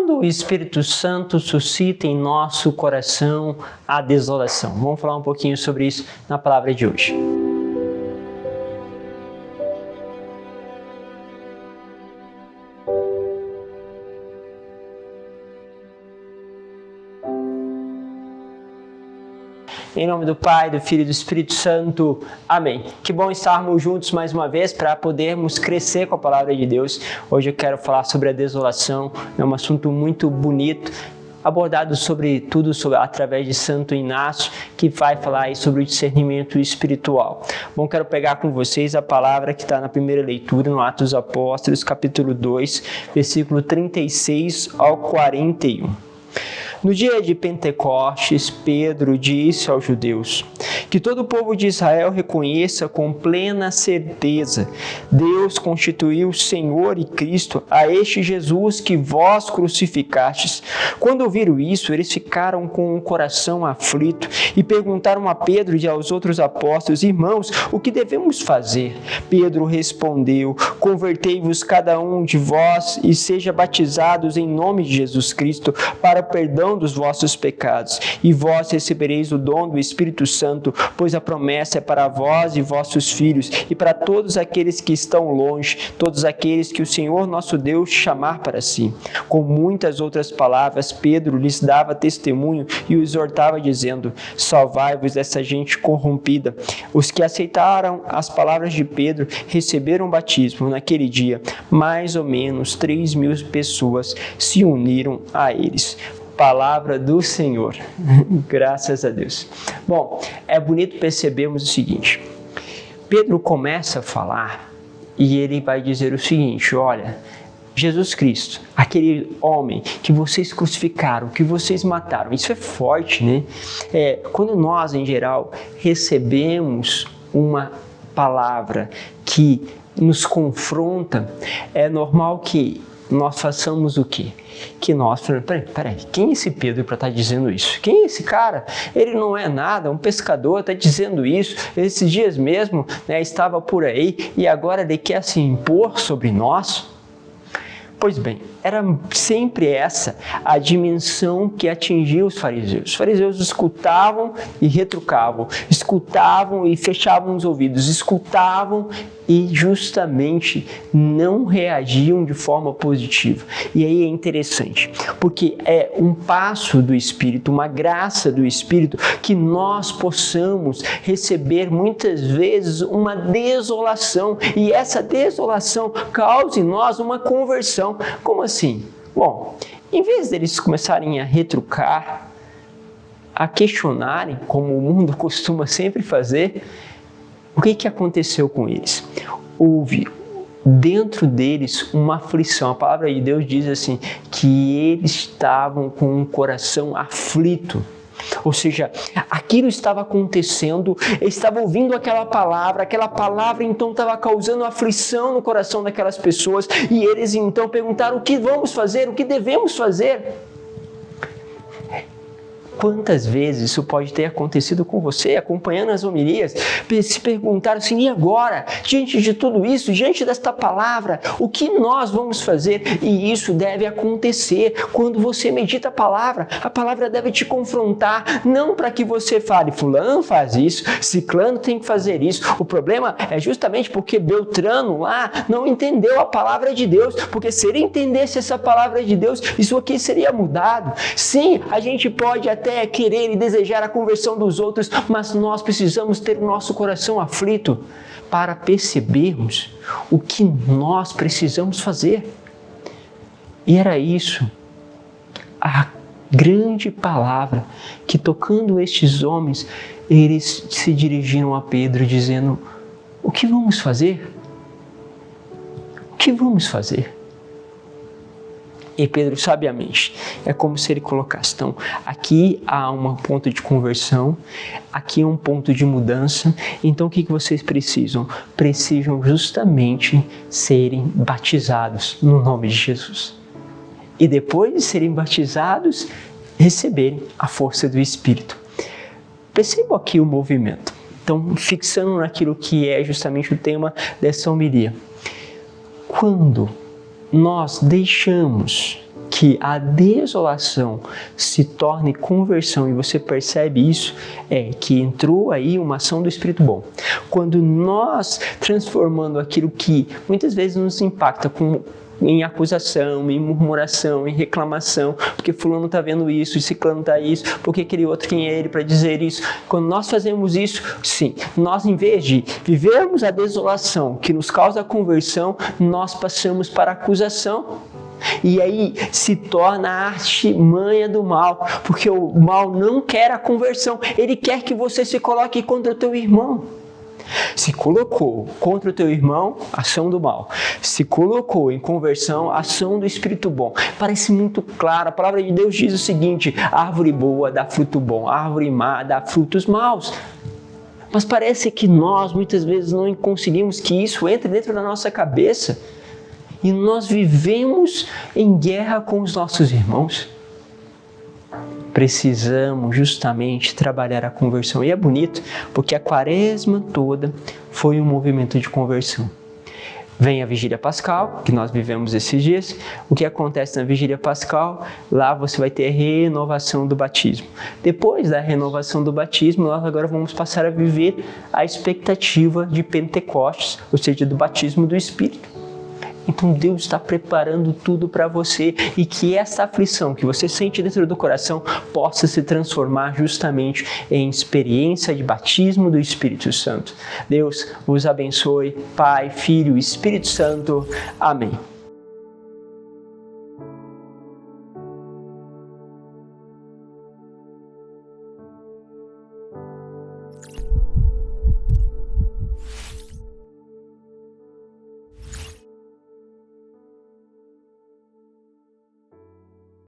Quando o Espírito Santo suscita em nosso coração a desolação? Vamos falar um pouquinho sobre isso na palavra de hoje. Em nome do Pai, do Filho e do Espírito Santo. Amém. Que bom estarmos juntos mais uma vez para podermos crescer com a palavra de Deus. Hoje eu quero falar sobre a desolação. É um assunto muito bonito, abordado através de Santo Inácio, que vai falar aí sobre o discernimento espiritual. Bom, quero pegar com vocês a palavra que está na primeira leitura, no Atos dos Apóstolos, capítulo 2, versículo 36 ao 41. No dia de Pentecostes, Pedro disse aos judeus que todo o povo de Israel reconheça com plena certeza: Deus constituiu Senhor e Cristo a este Jesus que vós crucificastes. Quando ouviram isso, eles ficaram com o coração aflito e perguntaram a Pedro e aos outros apóstolos: Irmãos, o que devemos fazer? Pedro respondeu: Convertei-vos cada um de vós e seja batizados em nome de Jesus Cristo para o perdão dos vossos pecados, e vós recebereis o dom do Espírito Santo, pois a promessa é para vós e vossos filhos, e para todos aqueles que estão longe, todos aqueles que o Senhor nosso Deus chamar para si. Com muitas outras palavras, Pedro lhes dava testemunho e os exortava, dizendo: Salvai-vos dessa gente corrompida. Os que aceitaram as palavras de Pedro receberam batismo. Naquele dia, mais ou menos 3.000 pessoas se uniram a eles. Palavra do Senhor. Graças a Deus. Bom, é bonito percebermos o seguinte. Pedro começa a falar e ele vai dizer o seguinte: olha, Jesus Cristo, aquele homem que vocês crucificaram, que vocês mataram, isso é forte, né? Quando nós, em geral, recebemos uma palavra que nos confronta, é normal que nós façamos o quê? Que nós falamos: peraí, quem é esse Pedro para estar dizendo isso? Quem é esse cara? Ele não é nada, um pescador está dizendo isso. Esses dias mesmo, estava por aí e agora ele quer se impor sobre nós? Pois bem, era sempre essa a dimensão que atingia os fariseus. Os fariseus escutavam e retrucavam, escutavam e fechavam os ouvidos, escutavam e justamente não reagiam de forma positiva. E aí é interessante, porque é um passo do Espírito, uma graça do Espírito, que nós possamos receber muitas vezes uma desolação, e essa desolação causa em nós uma conversão. Como assim? Bom, em vez deles começarem a retrucar, a questionarem, como o mundo costuma sempre fazer, o que aconteceu com eles? Houve dentro deles uma aflição. A palavra de Deus diz assim, que eles estavam com um coração aflito. Ou seja, aquilo estava acontecendo, eles estavam ouvindo aquela palavra então estava causando aflição no coração daquelas pessoas, e eles então perguntaram: o que vamos fazer? O que devemos fazer? Quantas vezes isso pode ter acontecido com você, acompanhando as homilias, se perguntar assim: e agora, diante de tudo isso, diante desta palavra, o que nós vamos fazer? E isso deve acontecer quando você medita a palavra deve te confrontar, não para que você fale: fulano faz isso, ciclano tem que fazer isso. O problema é justamente porque Beltrano lá não entendeu a palavra de Deus, porque se ele entendesse essa palavra de Deus, isso aqui seria mudado. Sim, a gente pode até querer e desejar a conversão dos outros, mas nós precisamos ter o nosso coração aflito para percebermos o que nós precisamos fazer. E era isso, a grande palavra que, tocando estes homens, eles se dirigiram a Pedro dizendo: o que vamos fazer? O que vamos fazer? E Pedro, sabiamente, é como se ele colocasse: então, aqui há um ponto de conversão, aqui é um ponto de mudança, então o que vocês precisam? Precisam justamente serem batizados no nome de Jesus. E depois de serem batizados, receberem a força do Espírito. Percebam aqui o movimento. Então, fixando naquilo que é justamente o tema dessa homilia. Quando nós deixamos que a desolação se torne conversão, e você percebe isso, é que entrou aí uma ação do Espírito bom. Quando nós transformando aquilo que muitas vezes nos impacta em acusação, em murmuração, em reclamação, porque fulano está vendo isso, e ciclano está isso, porque aquele outro, quem é ele para dizer isso? Quando nós fazemos isso, sim, nós em vez de vivermos a desolação que nos causa a conversão, nós passamos para a acusação. E aí se torna a artimanha do mal, porque o mal não quer a conversão, ele quer que você se coloque contra o teu irmão. Se colocou contra o teu irmão, ação do mal. Se colocou em conversão, ação do Espírito bom. Parece muito claro, a palavra de Deus diz o seguinte: árvore boa dá fruto bom, árvore má dá frutos maus. Mas parece que nós muitas vezes não conseguimos que isso entre dentro da nossa cabeça. E nós vivemos em guerra com os nossos irmãos. Precisamos justamente trabalhar a conversão. E é bonito, porque a quaresma toda foi um movimento de conversão. Vem a Vigília Pascal, que nós vivemos esses dias. O que acontece na Vigília Pascal? Lá você vai ter a renovação do batismo. Depois da renovação do batismo, nós agora vamos passar a viver a expectativa de Pentecostes, ou seja, do batismo do Espírito. Então Deus está preparando tudo para você, e que essa aflição que você sente dentro do coração possa se transformar justamente em experiência de batismo do Espírito Santo. Deus vos abençoe, Pai, Filho e Espírito Santo. Amém.